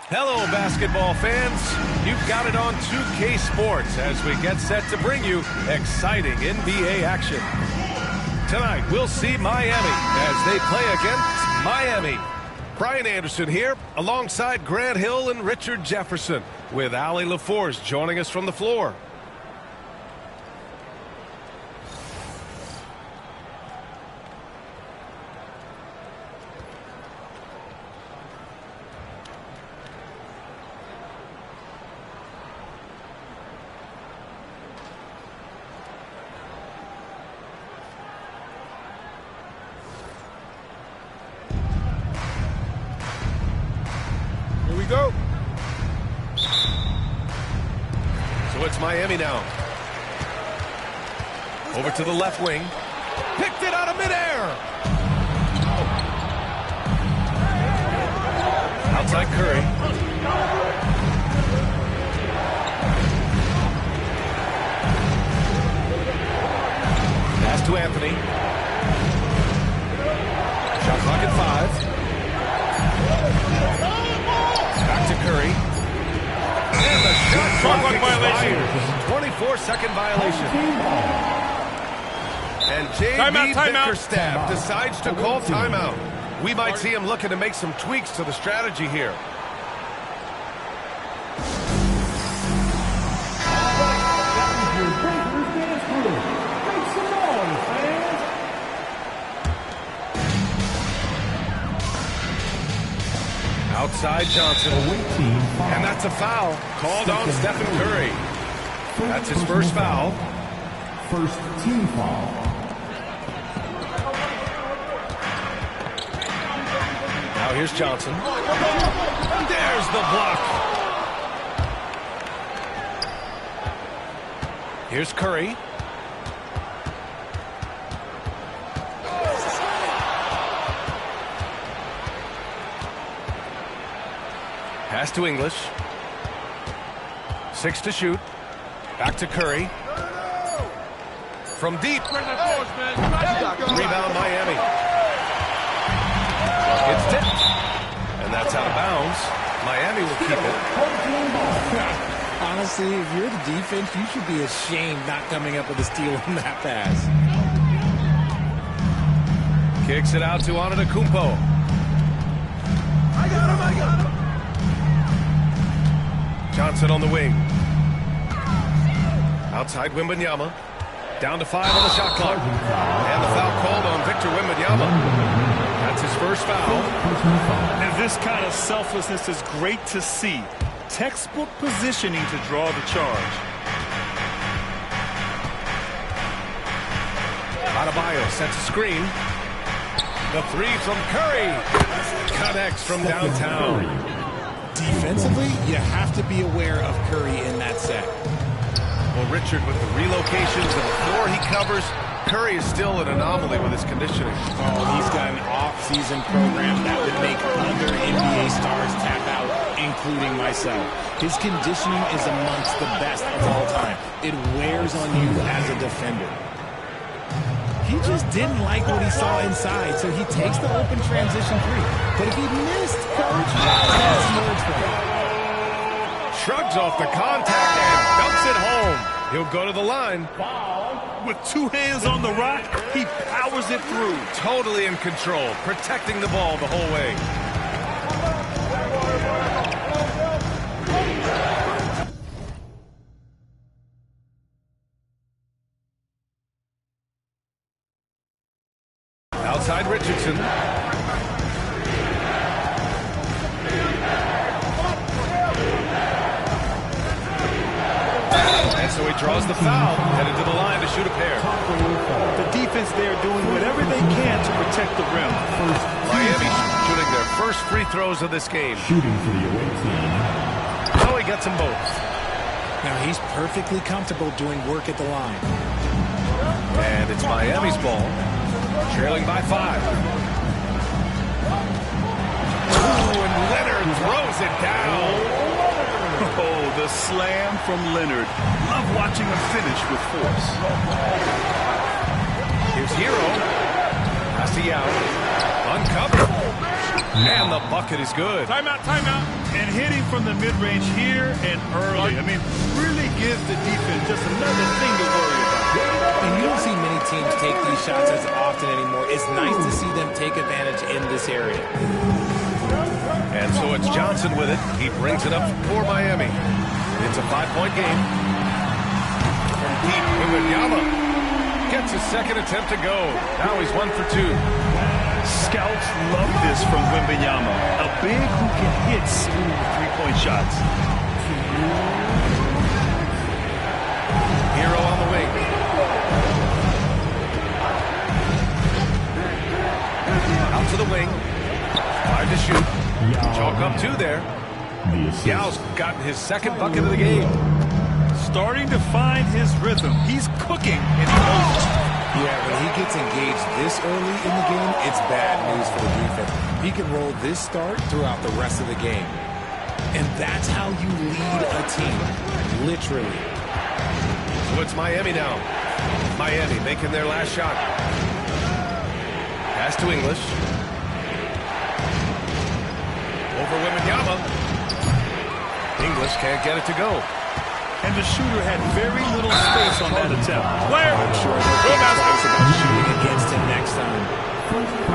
Hello, basketball fans. You've got it on 2K Sports as we get set to bring you exciting NBA action. Tonight, we'll see Miami as they play against Miami. Brian Anderson here, alongside Grant Hill and Richard Jefferson, with Allie LaForce joining us from the floor. Go. So it's Miami now. Over to the left wing. Picked it out of midair. Outside Curry. Pass to Anthony. Shot clock at 5. Back to Curry. And the shot clock violation. 24-second violation. And J.B. Bickerstaff decides to call timeout. We might see him looking to make some tweaks to the strategy here. Outside Johnson, and that's a foul called on Stephen Curry. That's his first foul. First team foul. Now here's Johnson. There's the block. Here's Curry. Pass to English. 6 to shoot. Back to Curry. From deep. Rebound Miami. It's tipped. And that's out of bounds. Miami will keep it. Honestly, if you're the defense, you should be ashamed not coming up with a steal on that pass. Kicks it out to Antetokounmpo. I got him. Johnson on the wing. Outside Wembanyama. Down to 5 on the shot clock. And the foul called on Victor Wembanyama. That's his first foul. And this kind of selflessness is great to see. Textbook positioning to draw the charge. Adebayo sets a screen. The 3 from Curry. Connects from downtown. Defensively, you have to be aware of Curry in that set. Well, Richard, with the relocations and the floor he covers, Curry is still an anomaly with his conditioning. Oh, he's got an off-season program that would make other NBA stars tap out, including myself. His conditioning is amongst the best of all time. It wears on you as a defender. He just didn't like what he saw inside, so he takes the open transition 3. But if he missed, Coach, that's more trouble. Shrugs off the contact and dumps it home. He'll go to the line. With 2 hands on the rock, he powers it through. Totally in control, protecting the ball the whole way. Outside Richardson. And so he draws the foul, headed to the line to shoot a pair. The defense there doing whatever they can to protect the rim. Miami shooting their first free throws of this game. Shooting for the away team. Now he gets them both. Now he's perfectly comfortable doing work at the line. And it's Miami's ball. Trailing by 5. Ooh, and Leonard throws it down. Oh, the slam from Leonard. Love watching him finish with force. Here's Hero. Pass to Yao. Uncovered. And the bucket is good. Timeout, timeout. And hitting from the mid-range here and early. I mean, really gives the defense just another thing to worry about. And you don't see many teams take these shots as often anymore. It's nice to see them take advantage in this area. And so it's Johnson with it. He brings it up for Miami. It's a 5-point game. From deep, Wembanyama gets his second attempt to go. Now he's 1 for 2. Scouts love this from Wembanyama. A big who can hit smooth three-point shots. Hero on the wing. Out to the wing. 5 to shoot. Chalk up 2 there. Yao's gotten his second bucket of the game. Starting to find his rhythm. He's cooking and he knows it. Yeah, when he gets engaged this early in the game, it's bad news for the defense. He can roll this start throughout the rest of the game. And that's how you lead a team, literally. So it's Miami now. Miami making their last shot. Pass to English. Over Wembanyama. English can't get it to go. And the shooter had very little space on that attempt. I'm sure they'll think twice about shooting against him next time.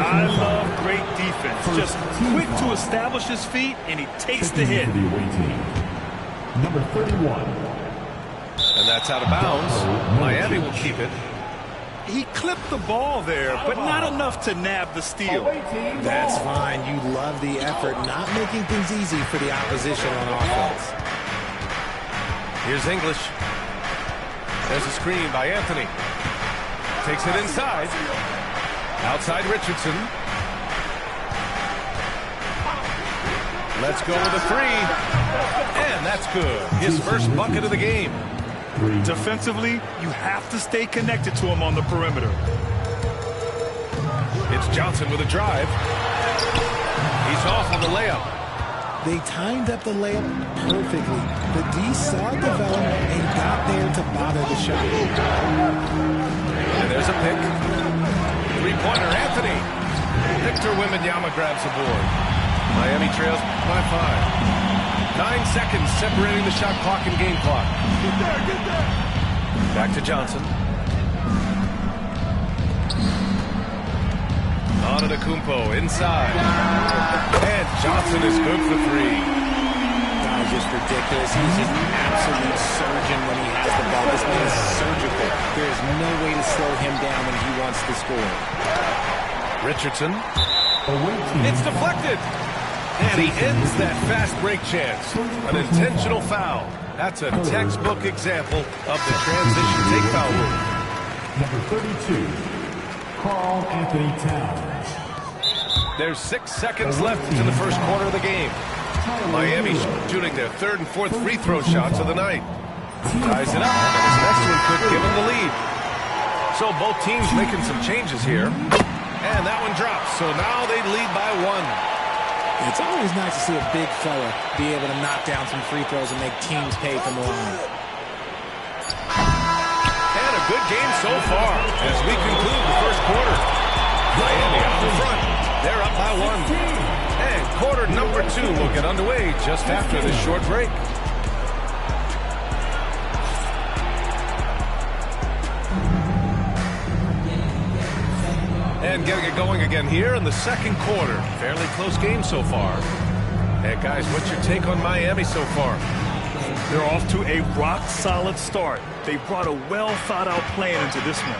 I love great defense. Just quick to establish his feet, and he takes the hit. Number 31. And that's out of bounds. Miami will keep it. He clipped the ball there, but not enough to nab the steal. That's fine. You love the effort, not making things easy for the opposition on offense. Here's English. There's a screen by Anthony. Takes it inside. Outside Richardson. Let's go with a 3. And that's good. His first bucket of the game. Defensively, you have to stay connected to him on the perimeter. It's Johnson with a drive. He's off on the layup. They timed up the layup perfectly. The D saw it develop and got there to bother the shot. And there's a pick. Three-pointer, Anthony. Victor Wembanyama grabs the board. Miami trails by 5. 9 seconds separating the shot clock and game clock. Get there. Back to Johnson. Antetokounmpo inside. And Johnson is good for 3. That was just ridiculous. He's just an absolute surgeon when he has the ball. This man is surgical. There is no way to slow him down when he wants to score. Richardson. It's deflected. And he ends that fast break chance. An intentional foul. That's a textbook example of the transition take foul rule. Number 32, Karl Anthony Towns. There's 6 seconds left in the first quarter of the game. Miami shooting their 3rd and 4th free throw shots of the night. Ties it up, and his next one could give him the lead. So both teams making some changes here. And that one drops, so now they lead by 1. It's always nice to see a big fella be able to knock down some free throws and make teams pay from the line. And a good game so far as we conclude the first quarter. Miami out in front. They're up by 1. And quarter number 2 will get underway just after this short break. And getting it going again here in the second quarter. Fairly close game so far. And guys, what's your take on Miami so far? They're off to a rock-solid start. They brought a well-thought-out plan into this one.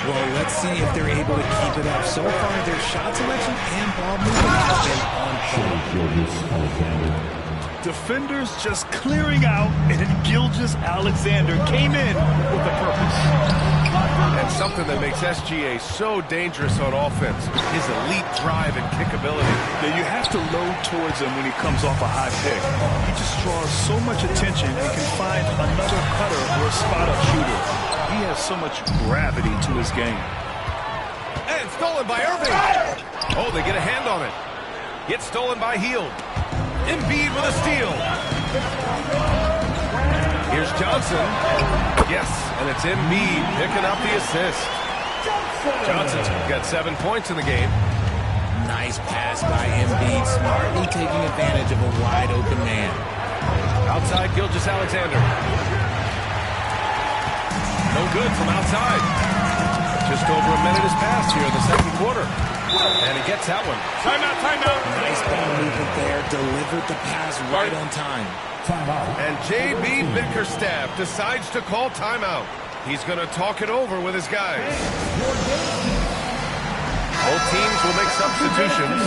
Well, let's see if they're able to keep it up. So far, their shot selection and ball movement has been on point. Defenders just clearing out, and then Gilgeous-Alexander came in with a purpose. And something that makes SGA so dangerous on offense, his elite drive and kickability. Now you have to load towards him when he comes off a high pick. He just draws so much attention and can find another cutter or a spot-up shooter. He has so much gravity to his game. And stolen by Irving. Oh, they get a hand on it. Gets stolen by Hield. Embiid with a steal. Here's Johnson. Yes, and it's Embiid picking up the assist. Johnson's got 7 points in the game. Nice pass by Embiid, smartly taking advantage of a wide-open man. Outside, Gilgeous-Alexander. No good from outside. Just over a minute has passed here in the second quarter. And he gets that one. Timeout, timeout. Nice ball movement there. Delivered the pass right on time. Timeout. And J.B. Bickerstaff decides to call timeout. He's going to talk it over with his guys. Both teams will make substitutions.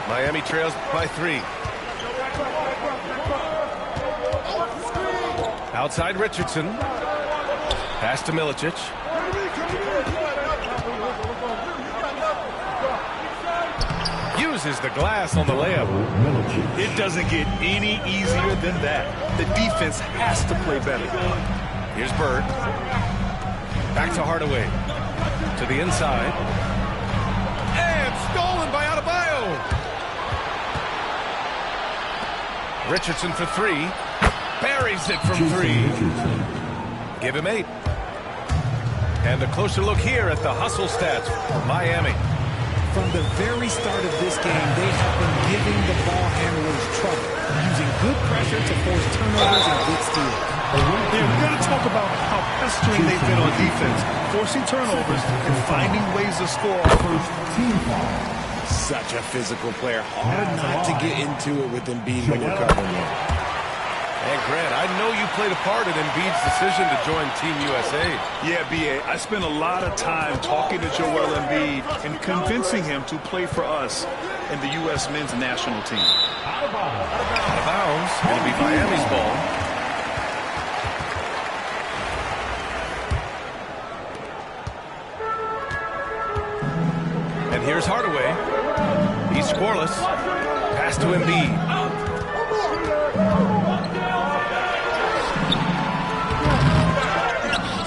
Miami trails by 3. Outside Richardson. Pass to Milicic. Uses the glass on the layup. It doesn't get any easier than that. The defense has to play better. Here's Bird. Back to Hardaway. To the inside. And stolen by Adebayo. Richardson for 3. Buries it from 3. Give him 8. And a closer look here at the hustle stats for Miami. From the very start of this game, they have been giving the ball handlers trouble, using good pressure to force turnovers and get steals. Yeah, we got to talk about how pestering they've been on defense, forcing turnovers and finding ways to score. First team foul. Such a physical player. Hard not to get into it with Embiid when you're covering him. And Grant, I know you played a part in Embiid's decision to join Team USA. Yeah, B.A., I spent a lot of time talking to Joel Embiid and convincing him to play for us in the U.S. men's national team. Out of bounds. It'll be Miami's ball. And here's Hardaway. He's scoreless. Pass to Embiid.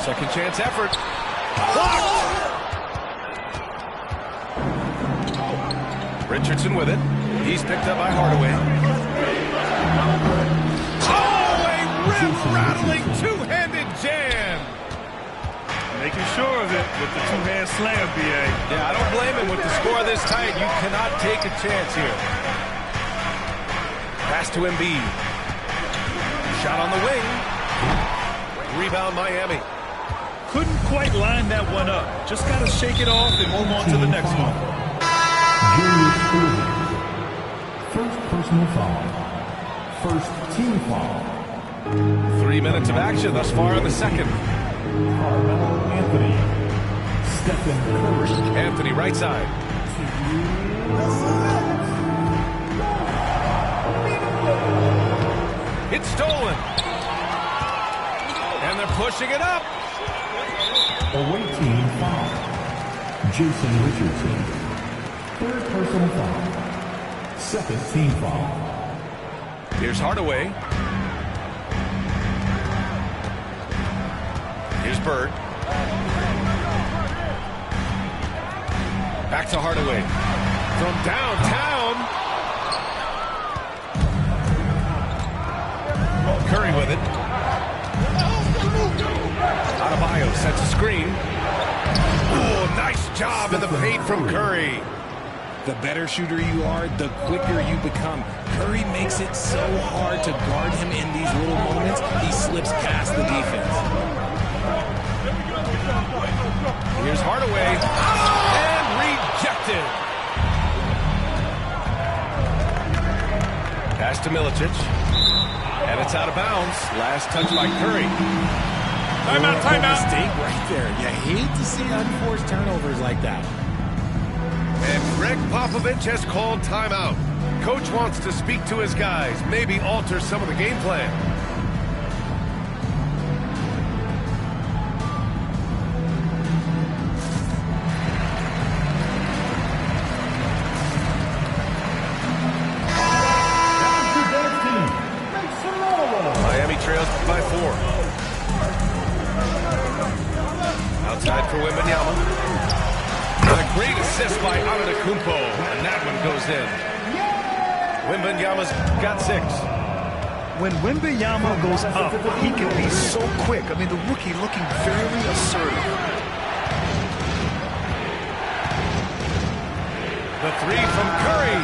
Second chance effort. Blocked! Richardson with it. He's picked up by Hardaway. Oh, a rim-rattling two-handed jam! Making sure of it with the two-hand slam, B.A. Yeah, I don't blame him with the score this tight. You cannot take a chance here. Pass to Embiid. Shot on the wing. Rebound Miami. Couldn't quite line that one up. Just got to shake it off and move on to the next one. Julius Irving. First personal foul. First team foul. 3 minutes of action thus far in the second. Carmelo Anthony. Stephen Curry. Anthony right side. It's stolen. And they're pushing it up. Away team foul. Jason Richardson. Third personal foul. Second team foul. Here's Hardaway. Here's Bird. Back to Hardaway. From downtown. Curry with it. Adebayo sets a screen. Oh, nice job in the paint from Curry. The better shooter you are, the quicker you become. Curry makes it so hard to guard him in these little moments. He slips past the defense. Here's Hardaway. And rejected. Pass to Milicic. And it's out of bounds. Last touch by Curry. Timeout, timeout. Mistake right there. You hate to see unforced turnovers like that. And Greg Popovich has called timeout. Coach wants to speak to his guys, maybe alter some of the game plan. Miami trails by 4. Outside for Wembanyama. A great assist by Antetokounmpo, and that one goes in. Wembanyama's got 6. When Wembanyama goes up, he can be so quick. I mean, the rookie looking very assertive. three from Curry.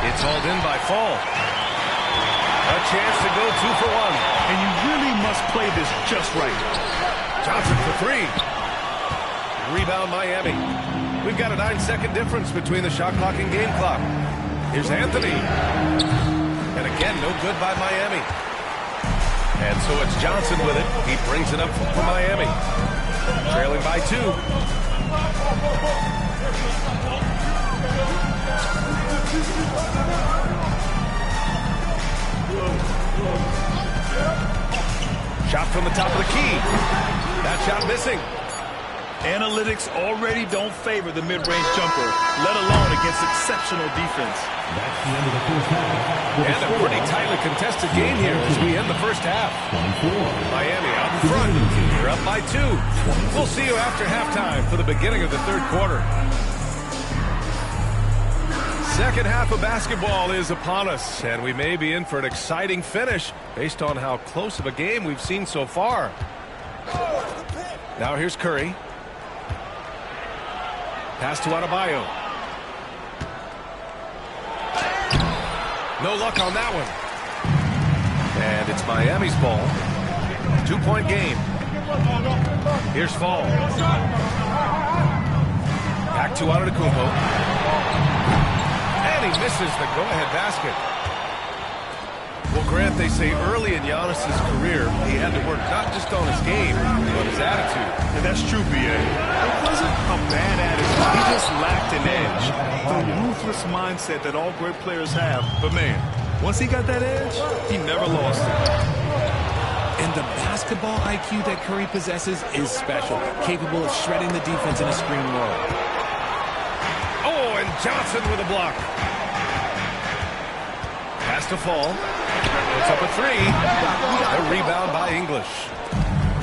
It's hauled in by Fall. A chance to go 2 for 1. And you really must play this just right. Johnson for three. Rebound Miami. We've got a 9-second difference between the shot clock and game clock. Here's Anthony. And again, no good by Miami. And so it's Johnson with it. He brings it up for Miami. Trailing by 2. Shot from the top of the key. That shot missing. Analytics already don't favor the mid-range jumper, let alone against exceptional defense. That's the end of the first half. And a pretty tightly contested game here as we end the first half. 24. Miami out in front. They're up by 2. We'll see you after halftime for the beginning of the third quarter. Second half of basketball is upon us, and we may be in for an exciting finish based on how close of a game we've seen so far. Now here's Curry. Pass to Adebayo. No luck on that one. And it's Miami's ball. 2-point game. Here's Fall. Back to Antetokounmpo. And he misses the go-ahead basket. Well, Grant, they say early in Giannis's career, he had to work not just on his game, but his attitude. And that's true, B.A. It wasn't a bad attitude. He just lacked an edge. The ruthless mindset that all great players have. But, man, once he got that edge, he never lost it. And the basketball IQ that Curry possesses is special, capable of shredding the defense in a screen roll. Oh, and Johnson with a block. Pass to Fall. Puts up a 3. A rebound by English.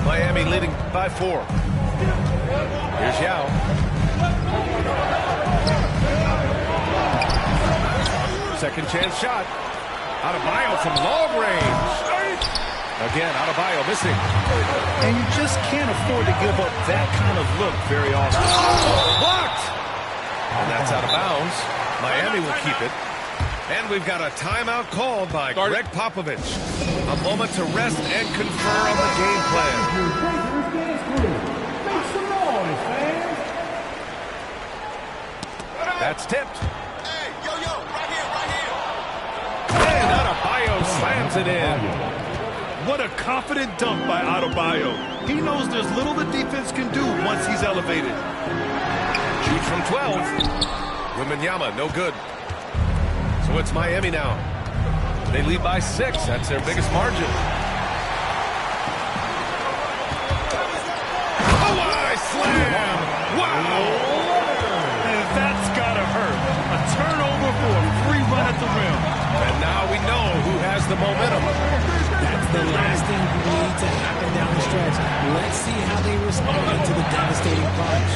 Miami leading by 4. Here's Yao. Second chance shot. Adebayo from long range. Again, Adebayo missing. And you just can't afford to give up that kind of look very often. Blocked! And that's out of bounds. Miami will keep it. And we've got a timeout called by Greg Popovich. A moment to rest and confer on the game plan. That's tipped. Hey, yo, right here. And Adebayo slams it in. What a confident dunk by Adebayo. He knows there's little the defense can do once he's elevated. Shoots from 12. Wembanyama, no good. So it's Miami now. They lead by 6. That's their biggest margin. Oh, I slam! Wow! And that's gotta hurt. A turnover for a free run at the rim. And now we know who has the momentum. That's the last thing we need to happen down the stretch. Let's see how they respond to the devastating punch.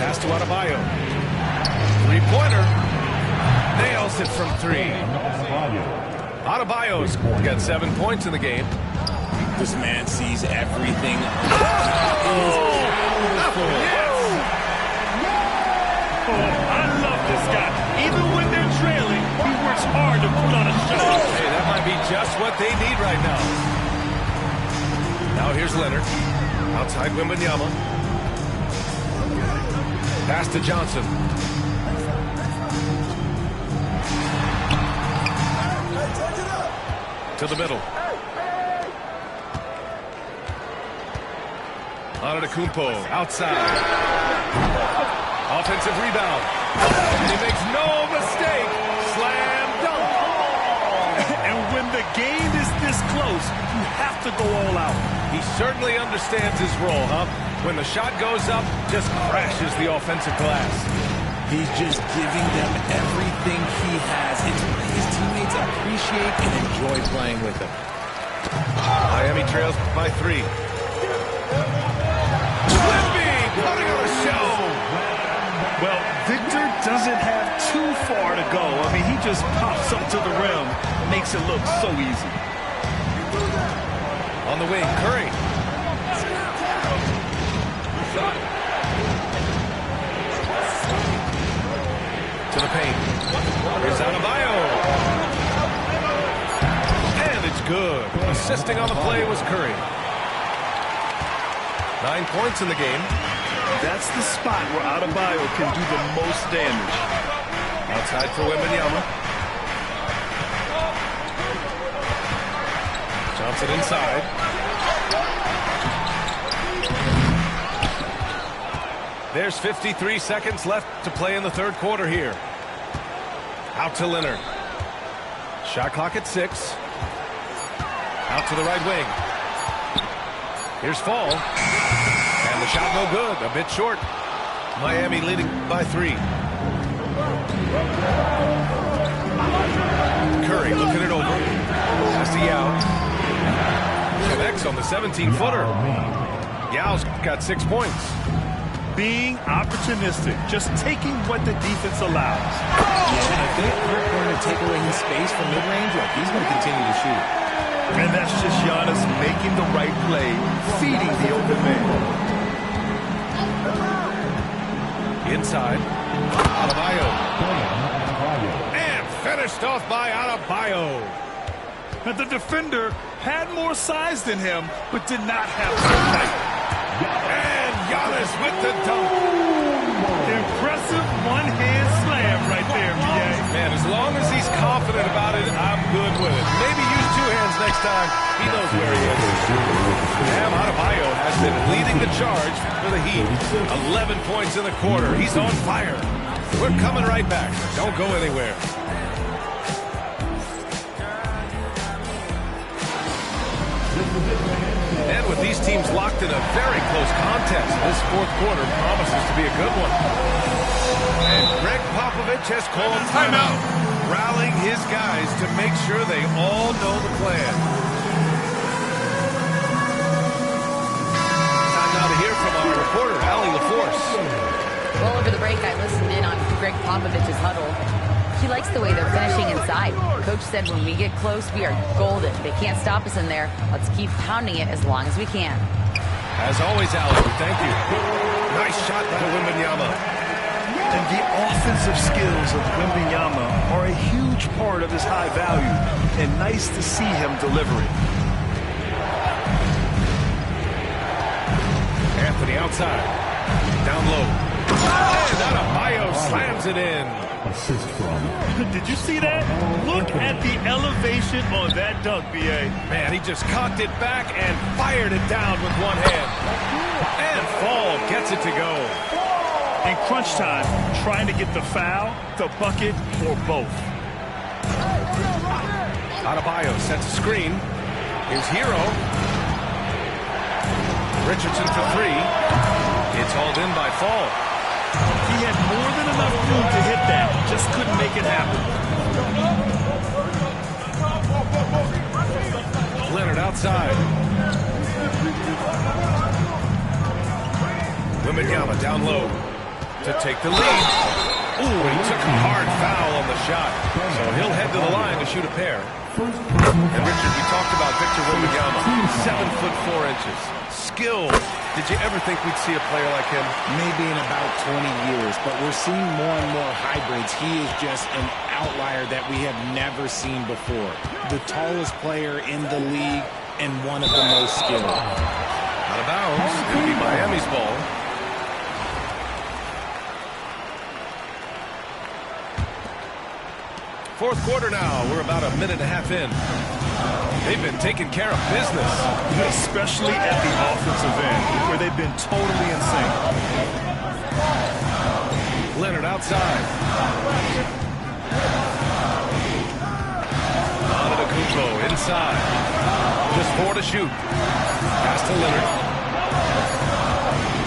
Pass to Adebayo. Three-pointer. Nails it from 3. Adebayo's got 7 points in the game. This man sees everything. I love this guy. Even when they're trailing, he works hard to put on a show. Hey, that might be just what they need right now. Now here's Leonard. Outside Wembanyama. Pass to Johnson. To the middle. Antetokounmpo outside. Offensive rebound. And he makes no mistake. Slam dunk. And when the game is this close, you have to go all out. He certainly understands his role, huh? When the shot goes up, just crashes the offensive glass. He's just giving them everything he has. It's why his teammates appreciate and enjoy playing with him. Miami trails by 3. Wemby putting on a show. Well, Victor doesn't have too far to go. I mean, he just pops up to the rim, makes it look so easy. On the wing, Curry. Assisting on the play was Curry. 9 points in the game. That's the spot where Adebayo can do the most damage. Outside for Wembanyama. Johnson inside. There's 53 seconds left to play in the third quarter here. Out to Leonard. Shot clock at 6. Out to the right wing. Here's Fall. And the shot no good. A bit short. Miami leading by 3. Curry looking it over. Pass to Yao. Connects on the 17-footer. Yao's got 6 points. Being opportunistic, just taking what the defense allows. Yeah, if they aren't going to take away his space from mid-range, he's going to continue to shoot. And that's just Giannis making the right play, feeding the open man. Inside. Adebayo. And finished off by Adebayo. But the defender had more size than him, but did not have the height. And Giannis with the dunk. Impressive one-hand slam right there, B.A. Man, as long as he's confident about it, I'm good with it. Maybe use 2 hands next time. He knows where he is. Bam Adebayo has been leading the charge for the Heat. 11 points in the quarter. He's on fire. We're coming right back. Don't go anywhere. And with these teams locked in a very close contest, this fourth quarter promises to be a good one. And Greg Popovich has called timeout, rallying his guys to make sure they all know the plan. Time now to hear from our reporter, Allie LaForce. Well, over the break, I listened in on Greg Popovich's huddle. He likes the way they're finishing inside. Coach said when we get close, we are golden. They can't stop us in there. Let's keep pounding it as long as we can. As always, Allie, thank you. Nice shot by Wembanyama. And the offensive skills of Wembanyama are a huge part of his high value. And nice to see him deliver it. Anthony outside. Down low. And Adebayo slams it in. Assist from. Did you see that? Look at the elevation on that dunk, B.A. Man, he just cocked it back and fired it down with one hand. And Fall gets it to go. In crunch time, trying to get the foul, the bucket, or both. Adebayo sets a screen. Here's Hero. Richardson for 3. It's hauled in by Fall. He had more than enough room to hit that. Just couldn't make it happen. Leonard outside. Wembanyama down low to take the lead. Ooh, he took a hard foul on the shot. So he'll head to the line to shoot a pair. And Richard, we talked about Victor Wembanyama. 7'4". Skill. Did you ever think we'd see a player like him? Maybe in about 20 years, but we're seeing more and more hybrids. He is just an outlier that we have never seen before. The tallest player in the league and one of the most skilled. Out of bounds. It'll be Miami's ball. Fourth quarter now. We're about a minute and a half in. They've been taking care of business. Especially at the offensive end, where they've been totally in sync. Leonard outside. Antetokounmpo inside. Just 4 to shoot. Pass to Leonard.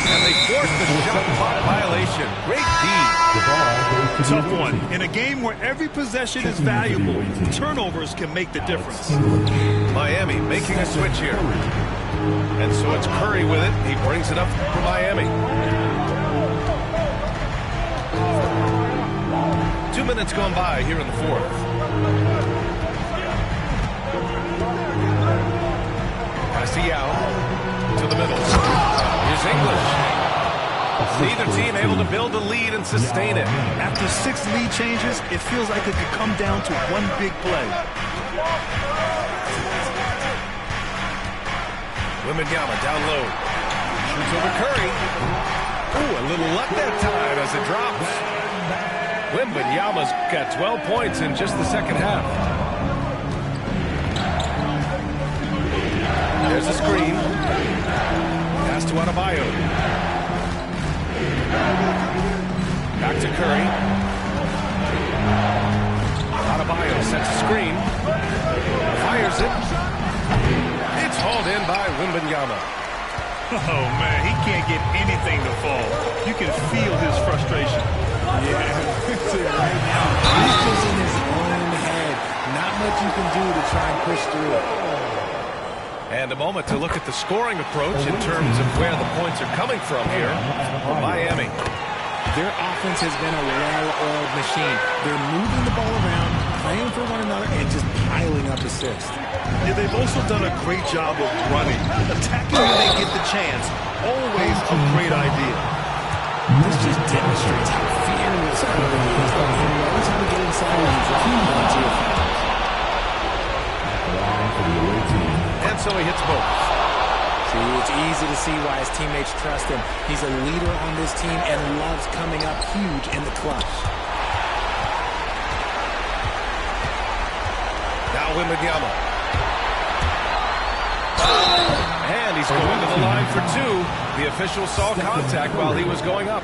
And they forced the shot clock violation. Great D. Tough one. In a game where every possession is valuable, turnovers can make the difference. Miami making a switch here. And so it's Curry with it. He brings it up for Miami. 2 minutes gone by here in the fourth. Pass to Yao. To the middle. Here's English. Neither team able to build a lead and sustain it. After 6 lead changes, it feels like it could come down to one big play. Wembanyama down low. Shoots over Curry. Ooh, a little luck that time as it drops. Wembanyama's got 12 points in just the second half. There's a screen. Pass to Adebayo. Back to Curry. Adebayo sets a screen. Fires it. It's hauled in by Wembanyama. Oh, man, he can't get anything to fall. You can feel his frustration. Yeah, right now, he's just in his own head. Not much you can do to try and push through it. And a moment to look at the scoring approach in terms of where the points are coming from here for Miami. Their offense has been a well-oiled machine. They're moving the ball around, playing for one another, and just piling up assists. Yeah, they've also done a great job of running. Attacking when they get the chance. Always a great idea. This just demonstrates how fearless Curry is. He knows how to get inside and drop one, two. And so he hits both. See, it's easy to see why his teammates trust him. He's a leader on this team and loves coming up huge in the clutch. Now Wembanyama. And he's going to the line for two. The official saw contact while he was going up.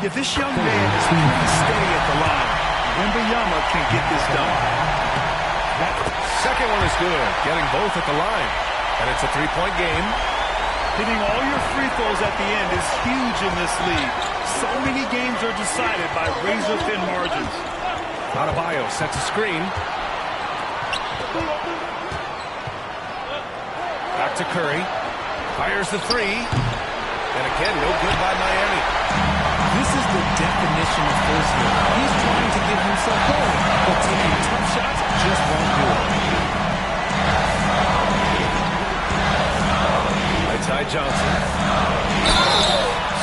Yeah, this young man is pretty steady at the line. Wembanyama can get this done. Second one is good, getting both at the line. And it's a three-point game. Hitting all your free throws at the end is huge in this league. So many games are decided by razor-thin margins. Adebayo sets a screen. Back to Curry. Fires the three. And again, no good by Miami. This is the definition of force here. He's trying to get himself going, but taking tough shots just won't do it. Ty Johnson.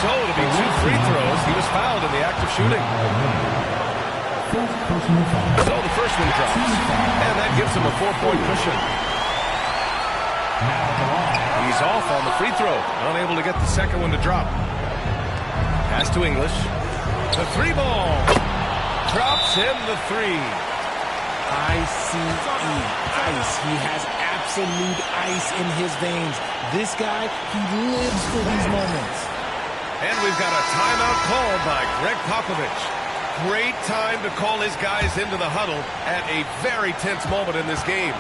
So to be two free throws, he was fouled in the act of shooting. So the first one drops, and that gives him a 4-point cushion. He's off on the free throw, unable to get the second one to drop. Pass to English. The three ball. Drops in the three. ICE. Ice. He has absolute ice in his veins. This guy, he lives for these moments. And we've got a timeout called by Greg Popovich. Great time to call his guys into the huddle at a very tense moment in this game.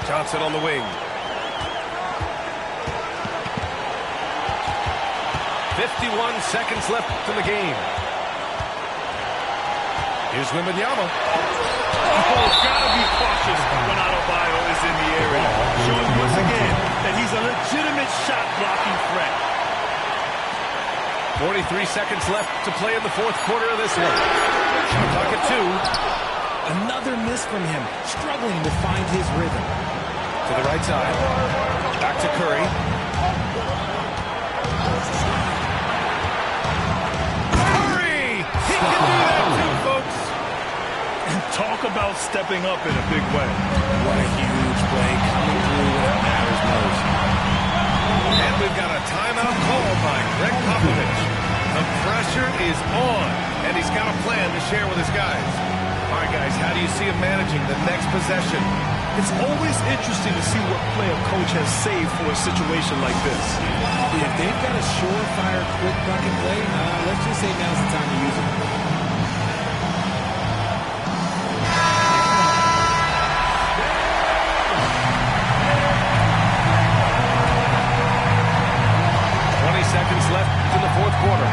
Johnson on the wing. 51 seconds left in the game. Here's Wembanyama. Oh, gotta be cautious when Adebayo is in the area. Showing once again that he's a legitimate shot-blocking threat. 43 seconds left to play in the fourth quarter of this one. Shot clock at 2. Another miss from him, struggling to find his rhythm. To the right side. Back to Curry. Curry! He can do that too, folks. Talk about stepping up in a big way. What a huge play coming through when it matters most. And we've got a timeout called by Greg Popovich. The pressure is on, and he's got a plan to share with his guys. All right, guys, how do you see him managing the next possession? It's always interesting to see what play a coach has saved for a situation like this. If they've got a surefire, quick bucket play, let's just say now's the time to use it. Seconds left in the fourth quarter.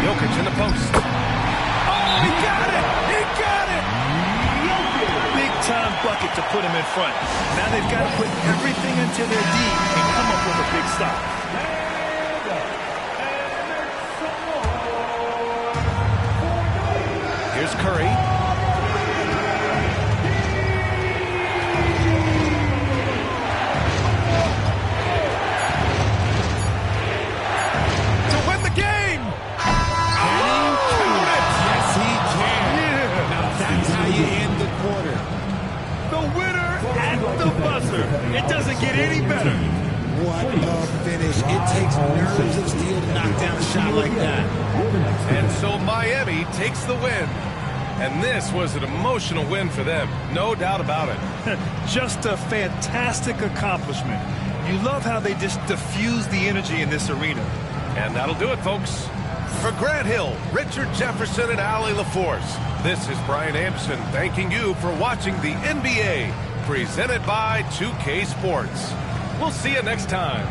Jokic in the post. Oh, he got it! He got it! Big-time bucket to put him in front. Now they've got to put everything into their D and come up with a big stop. Here's Curry. It doesn't get any better. What a finish. It takes nerves of steel to knock down a shot like that. And so Miami takes the win. And this was an emotional win for them, no doubt about it. Just a fantastic accomplishment. You love how they just diffuse the energy in this arena. And that'll do it, folks. For Grant Hill, Richard Jefferson, and Allie LaForce, this is Brian Anderson thanking you for watching the NBA, presented by 2K Sports. We'll see you next time.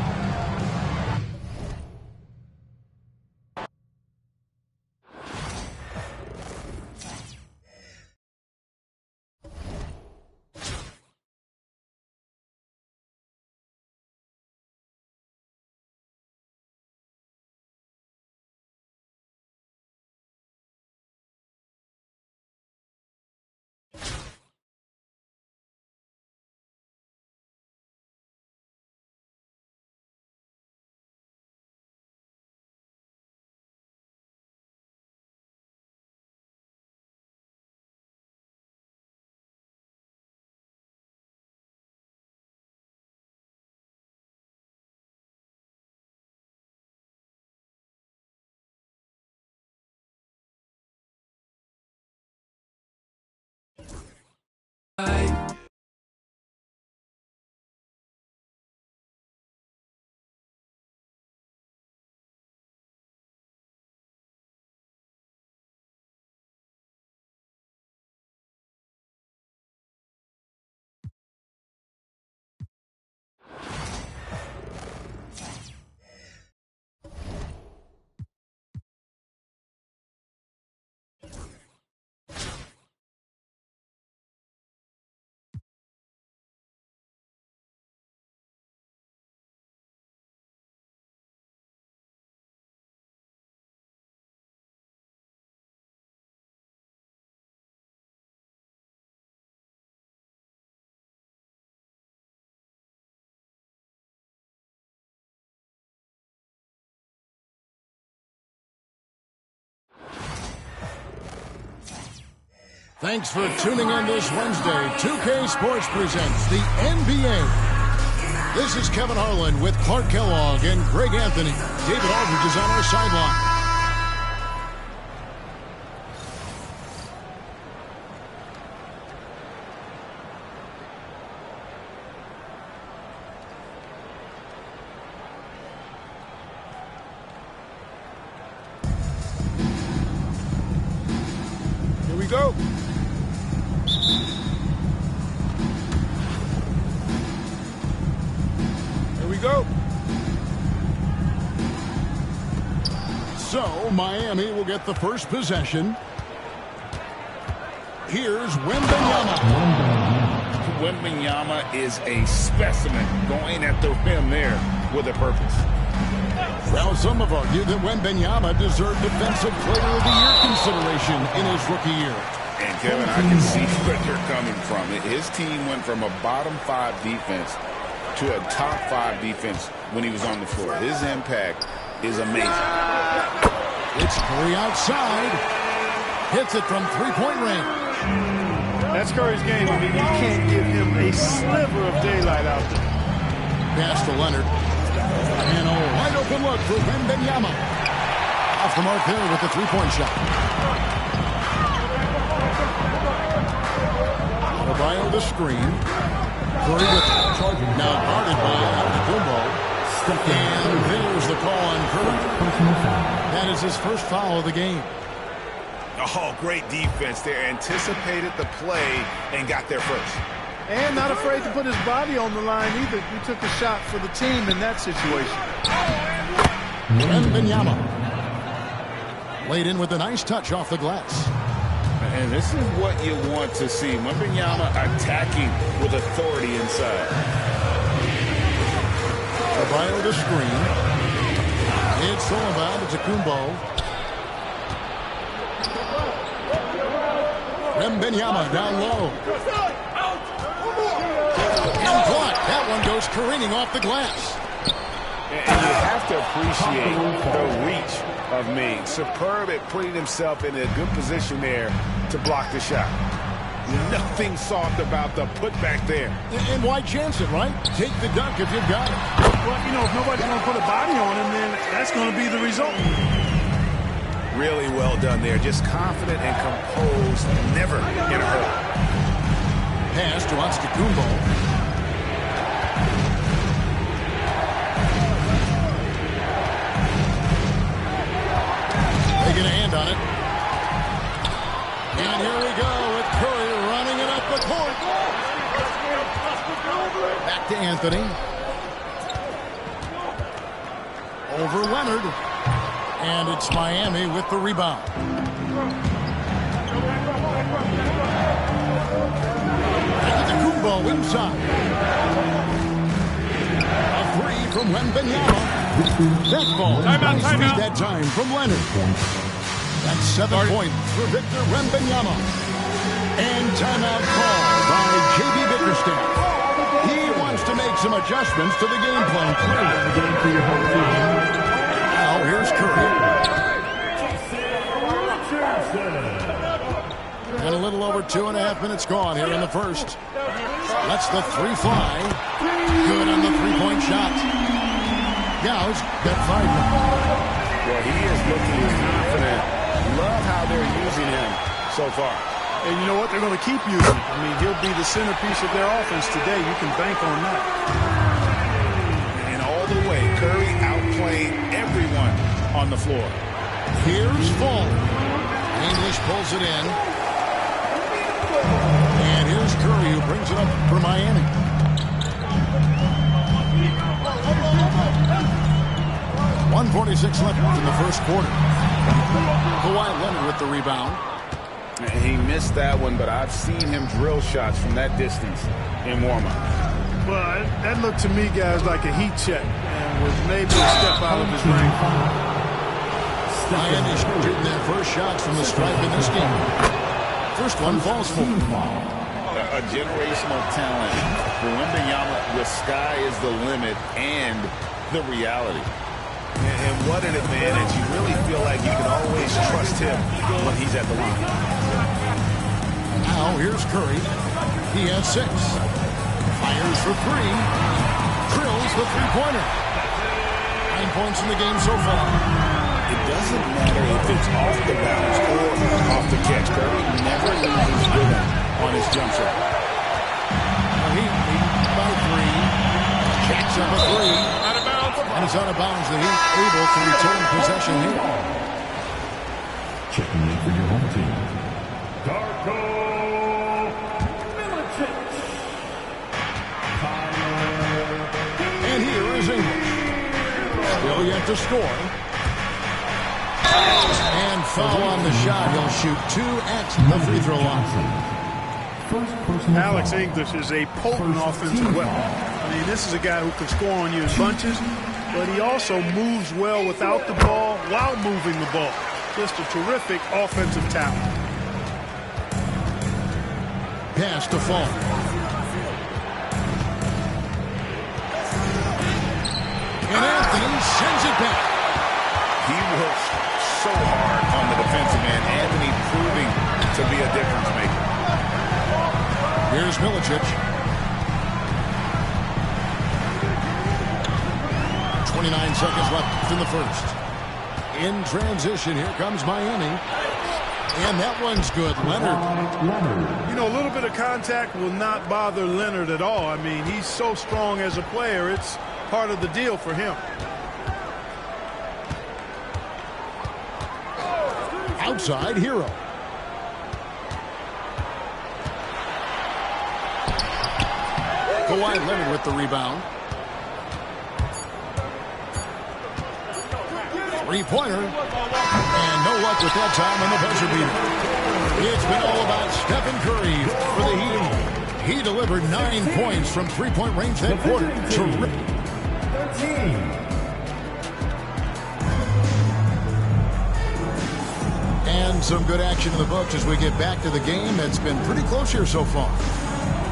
Thanks for tuning in this Wednesday. 2K Sports presents the NBA. This is Kevin Harlan with Clark Kellogg and Greg Anthony. David Aldridge is on our sideline. Here we go. Go. So, Miami will get the first possession. Here's Wembanyama. Wembanyama is a specimen going at the rim there with a purpose. Well, some have argued that Wembanyama deserved Defensive Player of the Year consideration in his rookie year. And, Kevin, I can see where they're coming from. His team went from a bottom 5 defense to a top 5 defense when he was on the floor. His impact is amazing. It's Curry outside. Hits it from three-point range. That's Curry's game. I mean, you can't give him a sliver of daylight out there. Pass to Leonard. And a wide open look for Wembanyama. Off the mark there with the three-point shot. Adebayo the screen. Curry with now guarded by Antetokounmpo. And there's the call on Curry. That is his first foul of the game. Oh, great defense there. Anticipated the play and got there first. And not afraid to put his body on the line either. He took a shot for the team in that situation. Wembanyama. Laid in with a nice touch off the glass. And this is what you want to see. Wembanyama attacking with authority inside. Adebayo the screen. It's all about Antetokounmpo. Wembanyama down low. And blocked. That one goes careening off the glass. And you have to appreciate the reach of Ming. Superb at putting himself in a good position there to block the shot. Nothing soft about the putback there. And why chance it, right? Take the dunk if you've got it. Well, you know, if nobody's going to put a body on him, then that's going to be the result. Really well done there. Just confident and composed, never in a hurry. Pass to Antetokounmpo. Taking a hand on it. And here we go with Curry running it up the court. Back to Anthony. Over Leonard. And it's Miami with the rebound. Antetokounmpo inside. A three from Wembanyama. That ball. Timeout. That time from Leonard. That's 7 points for Victor Wembanyama. And timeout called by J.B. Bickerstaff. He wants to make some adjustments to the game plan. Now here's Curry. And a little over 2.5 minutes gone here in the first. Lets the three fly. Good on the three-point shot. Gauss got 5 now. Well, he is looking confident. Love how they're using him so far. And you know what? They're going to keep using him. I mean, he'll be the centerpiece of their offense today. You can bank on that. And all the way, Curry outplaying everyone on the floor. Here's Fall. English pulls it in. And here's Curry who brings it up for Miami. .146 left in the first quarter. Kawhi Leonard with the rebound. He missed that one, but I've seen him drill shots from that distance in warm-up. Well, that looked to me, guys, like a heat check and was maybe a step out of his range. Miami shooting their first shots from the stripe in this game. First one falls for him. A generational talent. For Wembanyama, the sky is the limit and the reality. And what an advantage. You really feel like you can always trust him when he's at the line. Now here's Curry. He has 6. Fires for 3. Drills the three-pointer. 9 points in the game so far. It doesn't matter if it's off the bounce or off the catch. Curry never loses rhythm on his jump shot. He by 3. Checks up a 3. Out of bounds. And it's out of bounds. The Heat able to return possession here. Checking in for your home team, Darko Milicic. And here is English. Still yet to score. And foul on the shot. He'll shoot 2 at the free throw line. Alex English is a potent offensive weapon. I mean, this is a guy who can score on you in bunches, but he also moves well without the ball while moving the ball. Just a terrific offensive talent. Pass to Fall. And Anthony sends it back. He works so hard on the defensive end. Anthony proving to be a difference maker. Here's Milicic. 29 seconds left in the first. In transition, here comes Miami. And that one's good. Leonard. You know, a little bit of contact will not bother Leonard at all. I mean, he's so strong as a player. It's part of the deal for him. Outside Hero. Kawhi Leonard with the rebound. Three-pointer. And no luck with that time on the buzzer beater. It's been all about Stephen Curry for the Heat. He delivered 9 points from three-point range that quarter. And some good action in the books as we get back to the game. That's been pretty close here so far.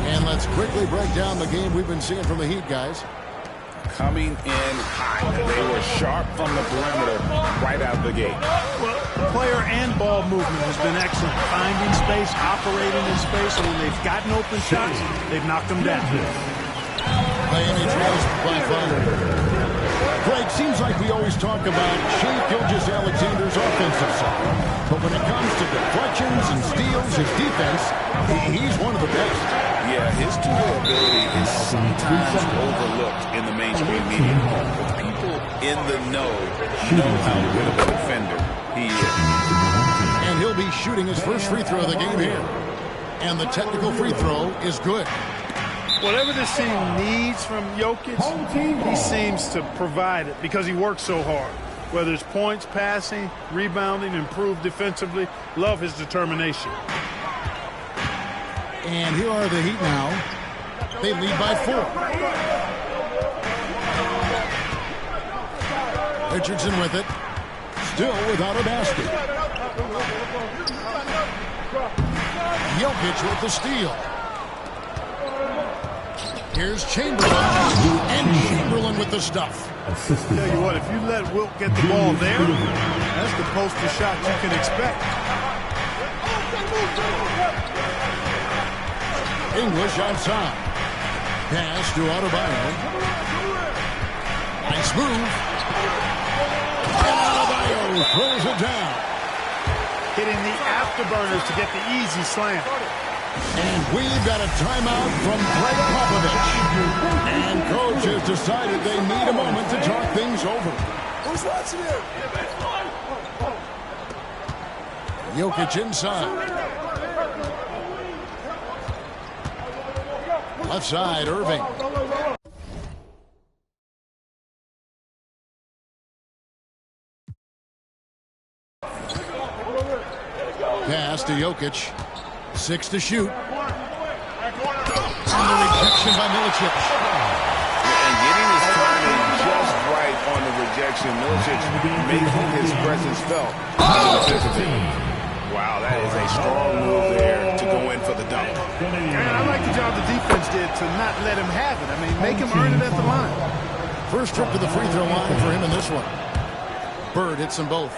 And let's quickly break down the game we've been seeing from the Heat, guys. coming in hot. They were sharp from the perimeter right out the gate. Well, player and ball movement has been excellent. Finding space, operating in space, and when they've gotten open shots, they've knocked them down. Miami trails by 5. Greg, seems like we always talk about Shea Gilgeous-Alexander's offensive side, but when it comes to deflections and steals, his defense, he's one of the best. Yeah, his two-way ability is sometimes overlooked in the mainstream media, but people in the know how good of a defender he is. And he'll be shooting his first free throw of the game here. And the technical free throw is good. Whatever this team needs from Jokic, he seems to provide it because he works so hard. Whether it's points, passing, rebounding, improved defensively, love his determination. And here are the Heat now. They lead by 4. Richardson with it. Still without a basket. Jokic with the steal. Here's Chamberlain. And Chamberlain with the stuff. Tell you what, if you let Wilt get the ball there, that's the poster shot you can expect. English outside. Pass to Adebayo. Nice move. And Adebayo throws it down. Hitting the afterburners to get the easy slam. And we've got a timeout from Greg Popovich. And coach has decided they need a moment to talk things over. Who's watching it? Jokic inside. Left side, Irving. Pass to Jokic. 6 to shoot. And the rejection by Milicic. And getting his timing just right on the rejection. Milicic making his presence felt. Wow, that is a strong move there to go in for the dunk. And I like the job the defense did to not let him have it. I mean, make him earn it at the line. First trip to the free throw line for him in this one. Bird hits them both.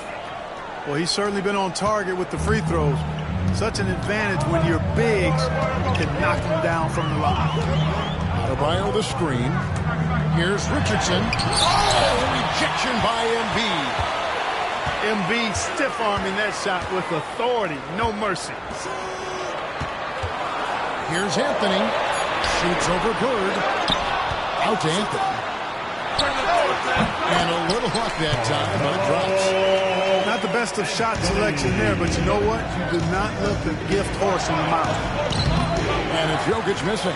Well, he's certainly been on target with the free throws. Such an advantage when your bigs can knock him down from the line. Adebayo the screen. Here's Richardson. Oh, rejection by Embiid. Embiid stiff-arming that shot with authority. No mercy. Here's Anthony. Shoots over Bird. Out to Anthony. And a little luck that time, but it drops. Not the best of shot selection there, but you know what? You do not let the gift horse in the mouth. And it's Jokic missing.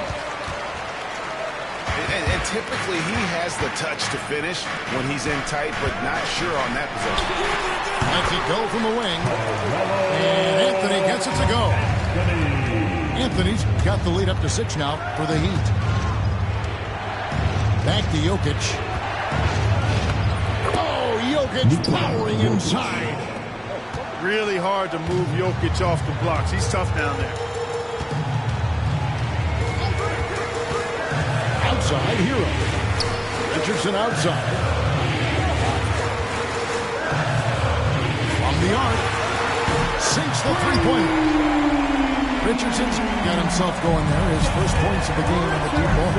And typically he has the touch to finish when he's in tight, but not sure on that possession. Lets it go from the wing. And Anthony gets it to go. Anthony's got the lead up to 6 now for the Heat. Back to Jokic. Oh, Jokic powering inside. Really hard to move Jokic off the blocks. He's tough down there. Outside, Hero. Richardson outside. From the arc. Sinks the three-pointer. Richardson's got himself going there. His first points of the game in the deep ball.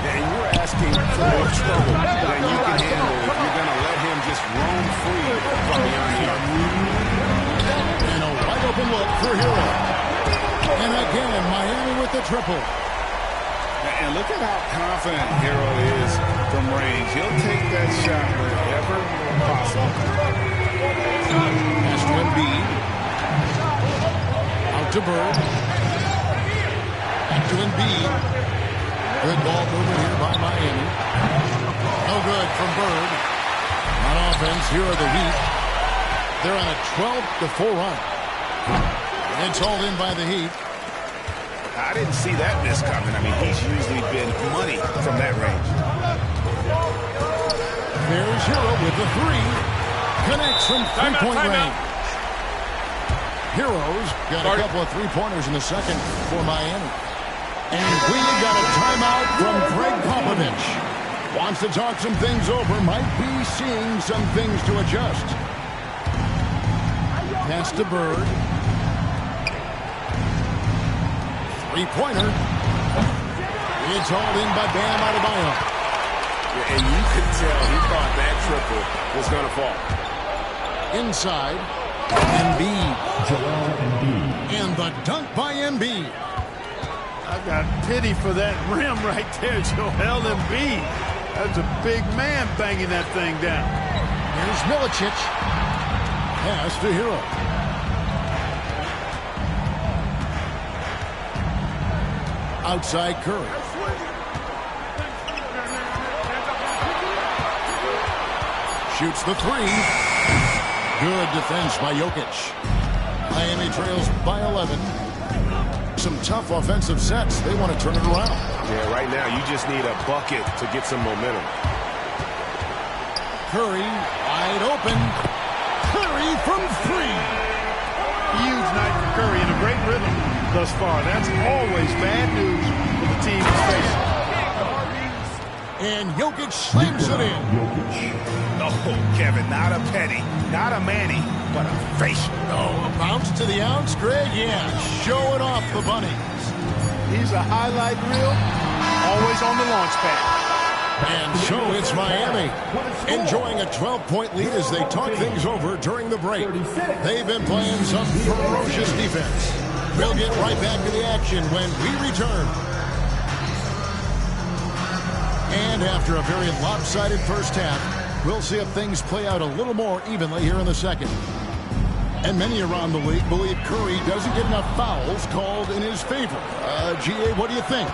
And you're asking for more trouble than you can handle if you're going to let him just roam free from beyond the arc. And a wide open look for Hero. And again, Miami with the triple. And look at how confident Hero is from range. He'll take that shot wherever possible. Pass to Embiid. Out to Bird. Back to Embiid. Good ball movement here by Miami. No good from Bird. On offense, here are the Heat. They're on a 12-4 run. It's hauled in by the Heat. I didn't see that miss coming. I mean, he's usually been money from that range. There's Hero with the three. Connects from three-point range. Hero's got a couple of three-pointers in the second for Miami. And we got a timeout from Greg Popovich. Wants to talk some things over. Might be seeing some things to adjust. Pass to Bird. Three-pointer. It's hauled in by Bam Adebayo. Yeah, and you could tell he thought that triple was going to fall. Inside. Embiid. Joel Embiid. And the dunk by Embiid. I've got pity for that rim right there, Joel Embiid. That's a big man banging that thing down. Here's Milicic. Pass to Hero. Outside Curry. Shoots the three. Good defense by Jokic. Miami trails by 11. Some tough offensive sets. They want to turn it around. Yeah, right now you just need a bucket to get some momentum. Curry wide open. Curry from three. Huge night for Curry and a great rhythm thus far. That's always bad news for the team he's facing. And Jokic slams it in. Oh, Kevin, not a Petty, not a Manny, but a facial. Oh, a bounce to the ounce, Greg? Yeah, showing off the bunnies. He's a highlight reel, always on the launch pad. And so it's Miami, enjoying a 12-point lead as they talk things over during the break. They've been playing some ferocious defense. We'll get right back to the action when we return. And after a very lopsided first half, we'll see if things play out a little more evenly here in the second. And many around the league believe Curry doesn't get enough fouls called in his favor. G.A., what do you think?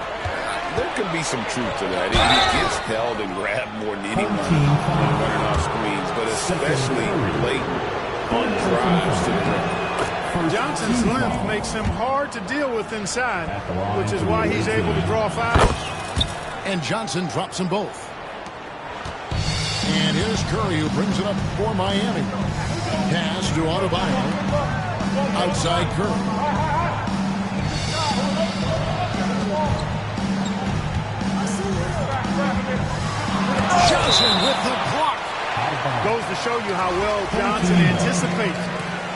There could be some truth to that. He gets held and grabbed more needing running off screens, but especially late on drives to the rim. Johnson's length makes him hard to deal with inside, which is why he's able to draw fouls. And Johnson drops them both. And here's Curry who brings it up for Miami. Pass to Adebayo. Outside Curry. Johnson with the block. Goes to show you how well Johnson anticipates.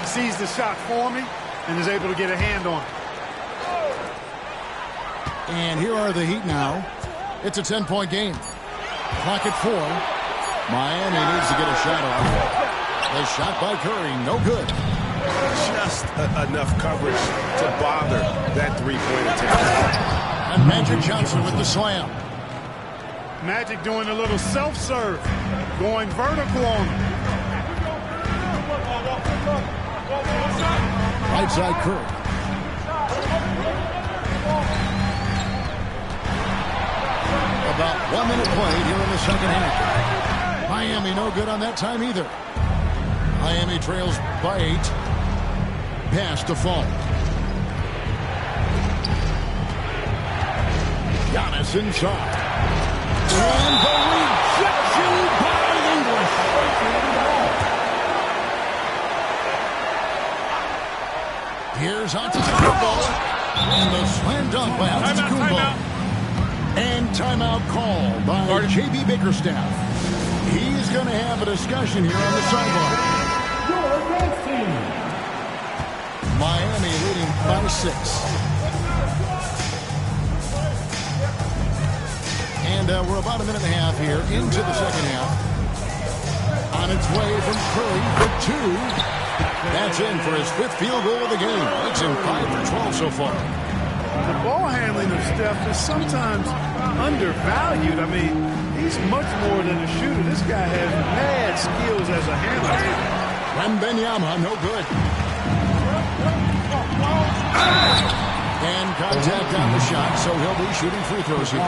Sees the shot forming and is able to get a hand on it. And here are the Heat now. It's a 10-point game. Clock at 4. Miami needs to get a shot off. The shot by Curry, no good. Just enough coverage to bother that three-point attempt. And Magic Johnson with the slam. Magic doing a little self-serve, going vertical on him. Right side Curry. About 1 minute played here in the second half. Miami no good on that time either. Miami trails by 8. Pass to Fall. Giannis inside. And the rejection by English. Here's Antetokounmpo. And the slam dunk by Antetokounmpo. And timeout call by J.B. Bickerstaff. He's going to have a discussion here on the sideline. Miami leading by 6. And we're about a minute and a half here into the second half. On its way from Curry for 2. That's in for his 5th field goal of the game. Makes him 5 for 12 so far. The ball handling of Steph is sometimes undervalued. I mean, he's much more than a shooter. This guy has mad skills as a handler. Wembanyama, no good. And contact on the shot, so he'll be shooting free throws here.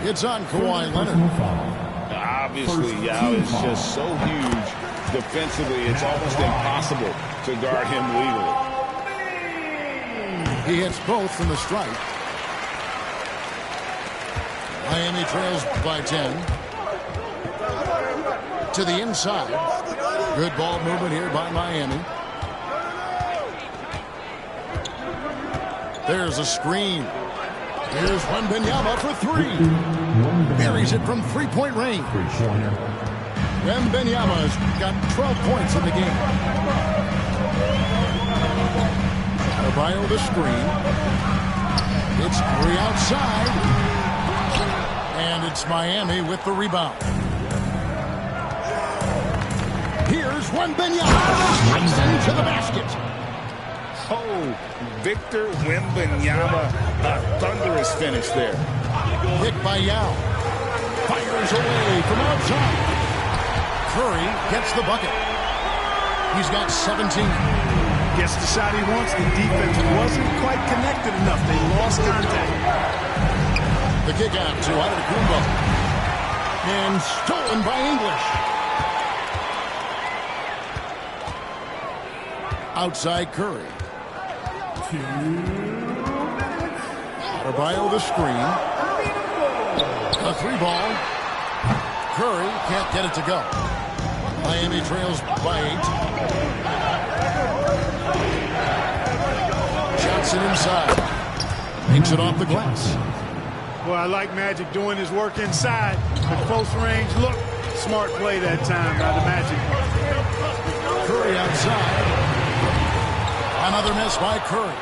It's on Kawhi Leonard. Obviously, Yao is just so huge defensively, it's almost impossible to guard him legally. He hits both from the stripe. Miami trails by 10. To the inside. Good ball movement here by Miami. There's a screen. Here's Wembanyama for 3. buries it from three-point range. Wembanyama's got 12 points in the game. Adebayo the screen. It's Curry outside. And it's Miami with the rebound. Here's Wembanyama. Strikes into the basket. Oh, Victor Wembanyama. A thunderous finish there. Pick by Yao. Fires away from outside. Curry gets the bucket. He's got 17. Gets the shot he wants. The defense wasn't quite connected enough. They lost contact. The kick out to Antetokounmpo. And stolen by English. Outside Curry. Adebayo the screen. A three ball. Curry can't get it to go. Miami trails by 8. Johnson inside. Makes it off the glass. Well, I like Magic doing his work inside. The close range look. Smart play that time by the Magic. Curry outside. Another miss by Curry.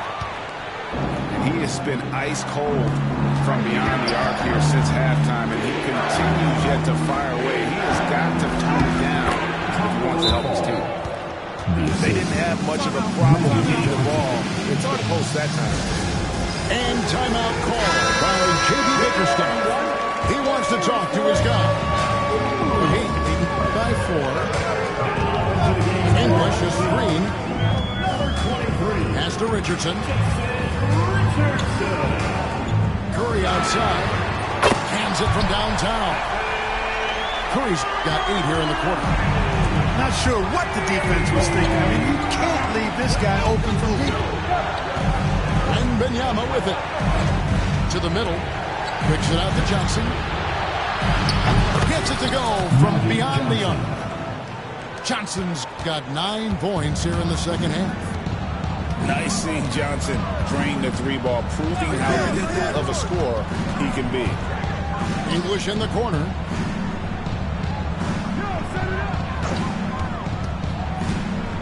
He has been ice cold from beyond the arc here since halftime, and he continues yet to fire away. He has got to tone it down if he wants to help his team. They didn't have much of a problem keeping the ball. It's on post that time. And timeout call by J.B. Bickerstaff. He wants to talk to his guy. Heat by 4. English is screen. Pass to Richardson. Curry outside. Hands it from downtown. Curry's got 8 here in the quarter. Not sure what the defense was thinking. I mean, you can't leave this guy open from deep. And Wembanyama with it. To the middle. Kicks it out to Johnson. Gets it to go from beyond the arc. Johnson's got 9 points here in the second half. Nice seeing Johnson drain the three ball, proving how good of a scorer he can be. English in the corner.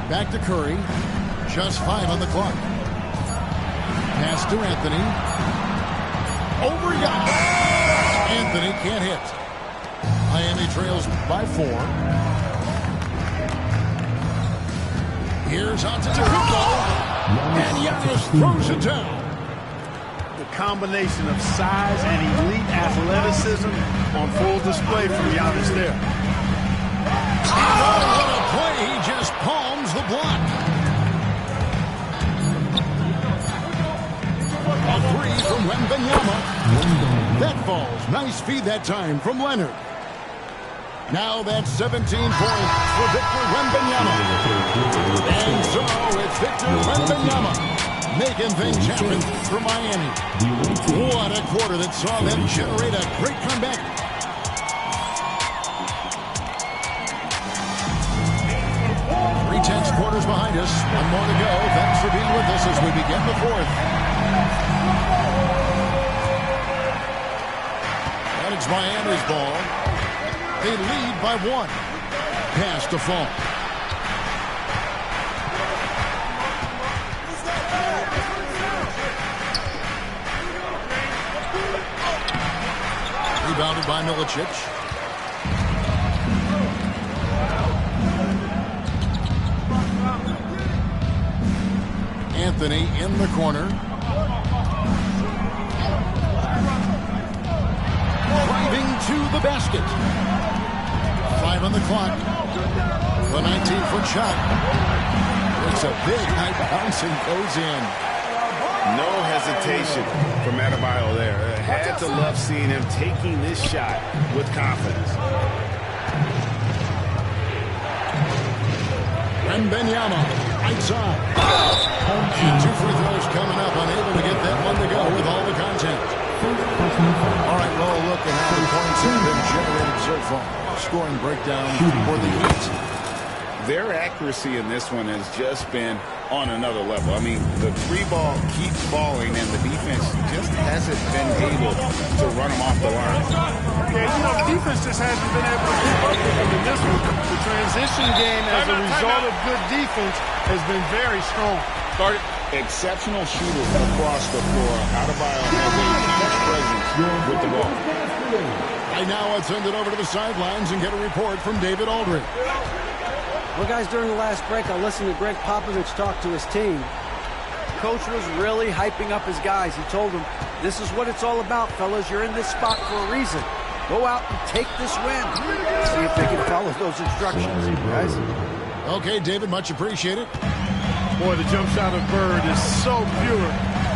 Back to Curry. Just 5 on the clock. Pass to Anthony. Over Yao. Anthony can't hit. Miami trails by 4. Here's Antetokounmpo. And Giannis throws it down. The combination of size and elite athleticism on full display from Giannis there. Oh, what a play. He just palms the block. A 3 from Wembanyama. That falls. Nice feed that time from Leonard. Now that's 17 points for Victor Wembanyama. And so it's Victor Wembanyama making things happen for Miami. What a quarter that saw them generate a great comeback. Three-tenths quarters behind us. One more to go. Thanks for being with us as we begin the fourth. And it's Miami's ball. They lead by 1. Pass to Fall. Rebounded by Milicic. Anthony in the corner. Driving to the basket. 5 on the clock. The 19-foot shot. It's a big high bounce and goes in. No hesitation from Adebayo there. I had to love seeing him taking this shot with confidence. Wembanyama, right side. And 2 free throws coming up. Unable to get that one to go with all the contact. All right, well, look at how the points have been generated so far. Scoring breakdown for the Heat. Their accuracy in this one has just been on another level. I mean, the three ball keeps falling, and the defense just hasn't been able to run them off the line. Okay, you defense just hasn't been able to keep up with them in this one. The transition game as a result of good defense has been very strong. Start it. Exceptional shooter across the floor. Adebayo has a huge presence with the ball. Right now, let's send it over to the sidelines and get a report from David Aldridge. Well, guys, during the last break, I listened to Greg Popovich talk to his team. Coach was really hyping up his guys. He told them, this is what it's all about, fellas. You're in this spot for a reason. Go out and take this win. See if they can follow those instructions, guys. Okay, David, much appreciated. Boy, the jump shot of Bird is so pure.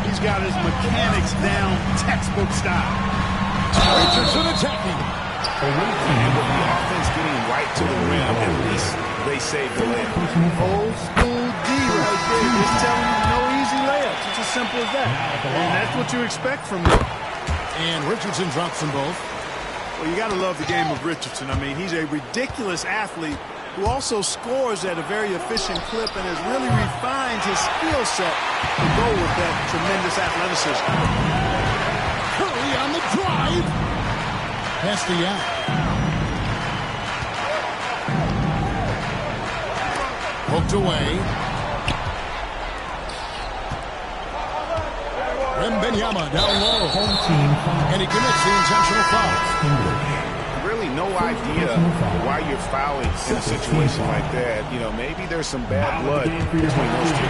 He's got his mechanics down, textbook style. Richardson attacking. And with the offense getting right to the rim, at least they saved the layup. Old school D right there. Just telling you no easy layups. It's as simple as that. And that's what you expect from them. And Richardson drops them both. Well, you got to love the game of Richardson. I mean, he's a ridiculous athlete who also scores at a very efficient clip and has really refined his skill set to go with that tremendous athleticism. Curry on the drive. Past the out. Poked away. Wembanyama down low. And he commits the intentional foul. Really no idea why you're fouling in a situation like that. You know, maybe there's some bad blood between those two.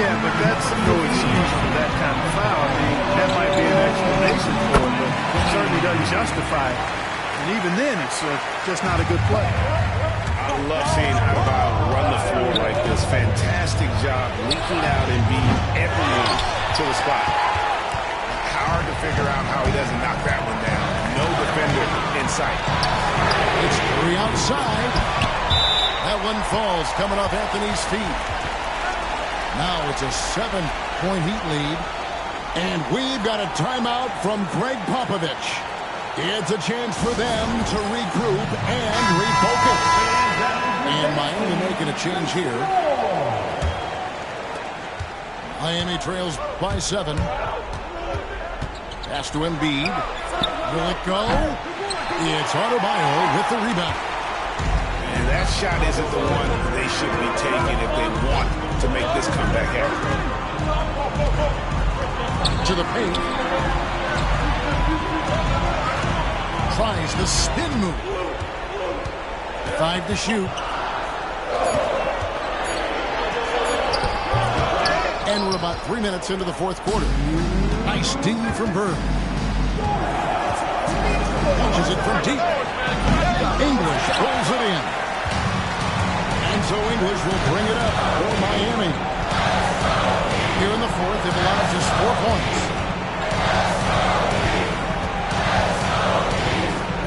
Yeah, but that's no excuse for that kind of foul. I mean, that might be an explanation for it, but it certainly doesn't justify it. And even then, it's just not a good play. I love seeing Adebayo run the floor like this. Fantastic job leaking out and being everyone to the spot. Hard to figure out how he doesn't knock that one down. No defender in sight. It's Curry outside. That one falls coming off Anthony's feet. Now it's a 7-point Heat lead. And we've got a timeout from Greg Popovich. It's a chance for them to regroup and refocus. And Miami making a change here. Miami trails by 7. Pass to Embiid. Will it go? It's Adebayo with the rebound. And that shot isn't the one they should be taking if they want to make this comeback happen. To the paint. Tries the spin move. 5 to shoot. And we're about 3 minutes into the fourth quarter. Nice D from Bird. Launches it from deep. English throws it in. And so English will bring it up for Miami. Here in the fourth, it allows us 4 points.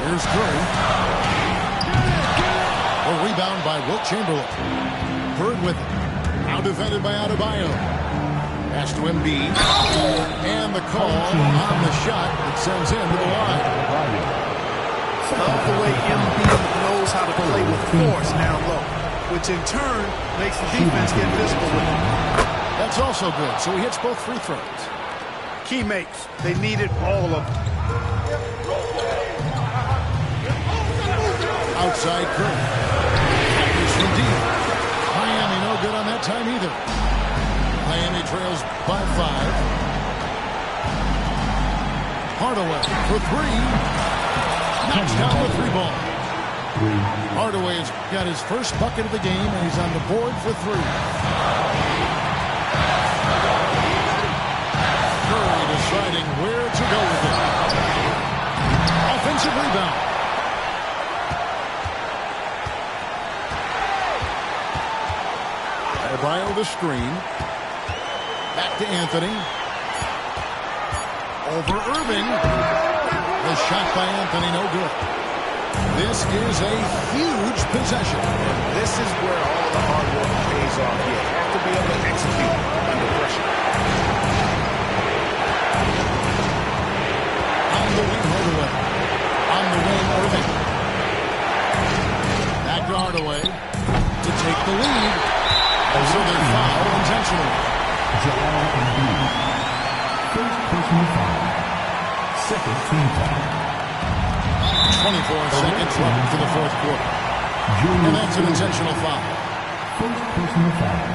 Here's Curry. A rebound by Wilt Chamberlain. Bird with it. Now defended by Adebayo. Pass to Embiid. And the call on the shot that sends him to the line. Love the way Embiid knows how to play with force down low, which in turn makes the defense get physical with him. That's also good. So he hits both free throws. Key makes. They needed all of them. Outside Curry. Packers from deep. Miami no good on that time either. Miami trails by 5. Hardaway for 3. Knocks down the 3 ball. Hardaway has got his first bucket of the game, and he's on the board for 3. Curry deciding where to go with it. Offensive rebound. Adebayo the screen. Back to Anthony. Over Irving. The shot by Anthony, no good. This is a huge possession. This is where all of the hard work pays off. You have to be able to execute under pressure. On the wing, Hardaway. On the wing, Irving. Back to Hardaway to take the lead. And so they foul intentionally. First personal foul. Second team foul. 24 seconds left to the fourth quarter. And that's an intentional foul. First personal foul.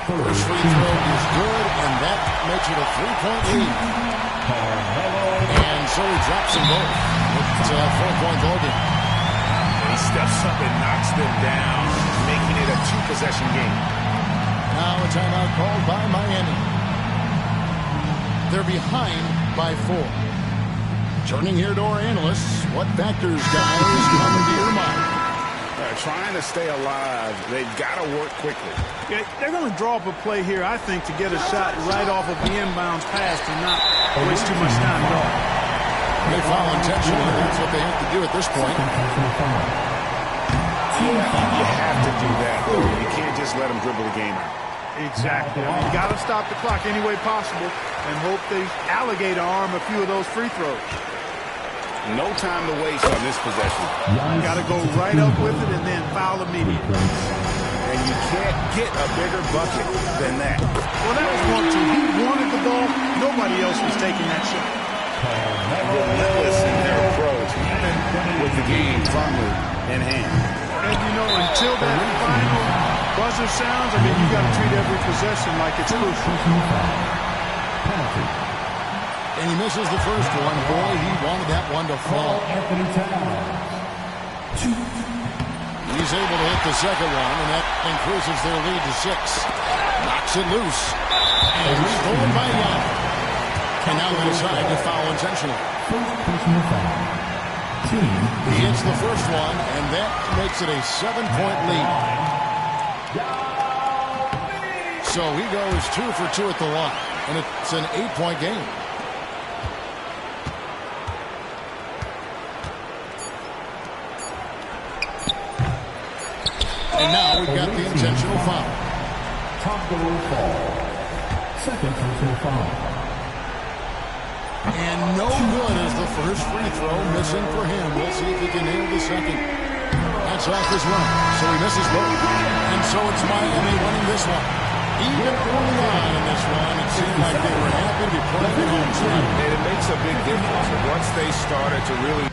First free throw is good, and that makes it a 3-point lead. And so he drops them both. It's a 4-point ball game. He steps up and knocks them down, making it a 2-possession game. Now a timeout called by Miami. They're behind by 4. Turning here to our analysts, what factors, guys, come into your mind? Trying to stay alive, they've got to work quickly. Yeah, they're going to draw up a play here, I think, to get a shot right off of the inbounds pass to not waste too much time at all. They foul intentionally. That's what they have to do at this point. You have to do that. You can't just let them dribble the game out. Exactly. I mean, you got to stop the clock any way possible and hope they alligator arm a few of those free throws. No time to waste on this possession. Got to go right up with it and then foul immediately. And you can't get a bigger bucket than that. Well, that was 1-2. He wanted the ball. Nobody else was taking that shot. Relentless in their approach, even with the game firmly in hand. And, you know, until that final buzzer sounds, I mean, you got to treat every possession like it's crucial. Penalty. And he misses the first one. Boy, he wanted that one to fall. Anthony Towns. 2. He's able to hit the second one, and that increases their lead to 6. Knocks it loose. And stolen by Young. And now they decide to foul intentionally. First personal foul. Team. He hits the first one, and that makes it a 7-point lead. So he goes 2 for 2 at the line, and it's an 8-point game. And now we've got the intentional foul. Taco Fall. Second personal foul. And no good as the first free throw missing for him. We'll see if he can nail the second. That's off his run, so he misses both. And so it's Miami winning this one. Even early on in this one, it seemed like they were happy to be playing at home tonight. And it makes a big difference once they started to really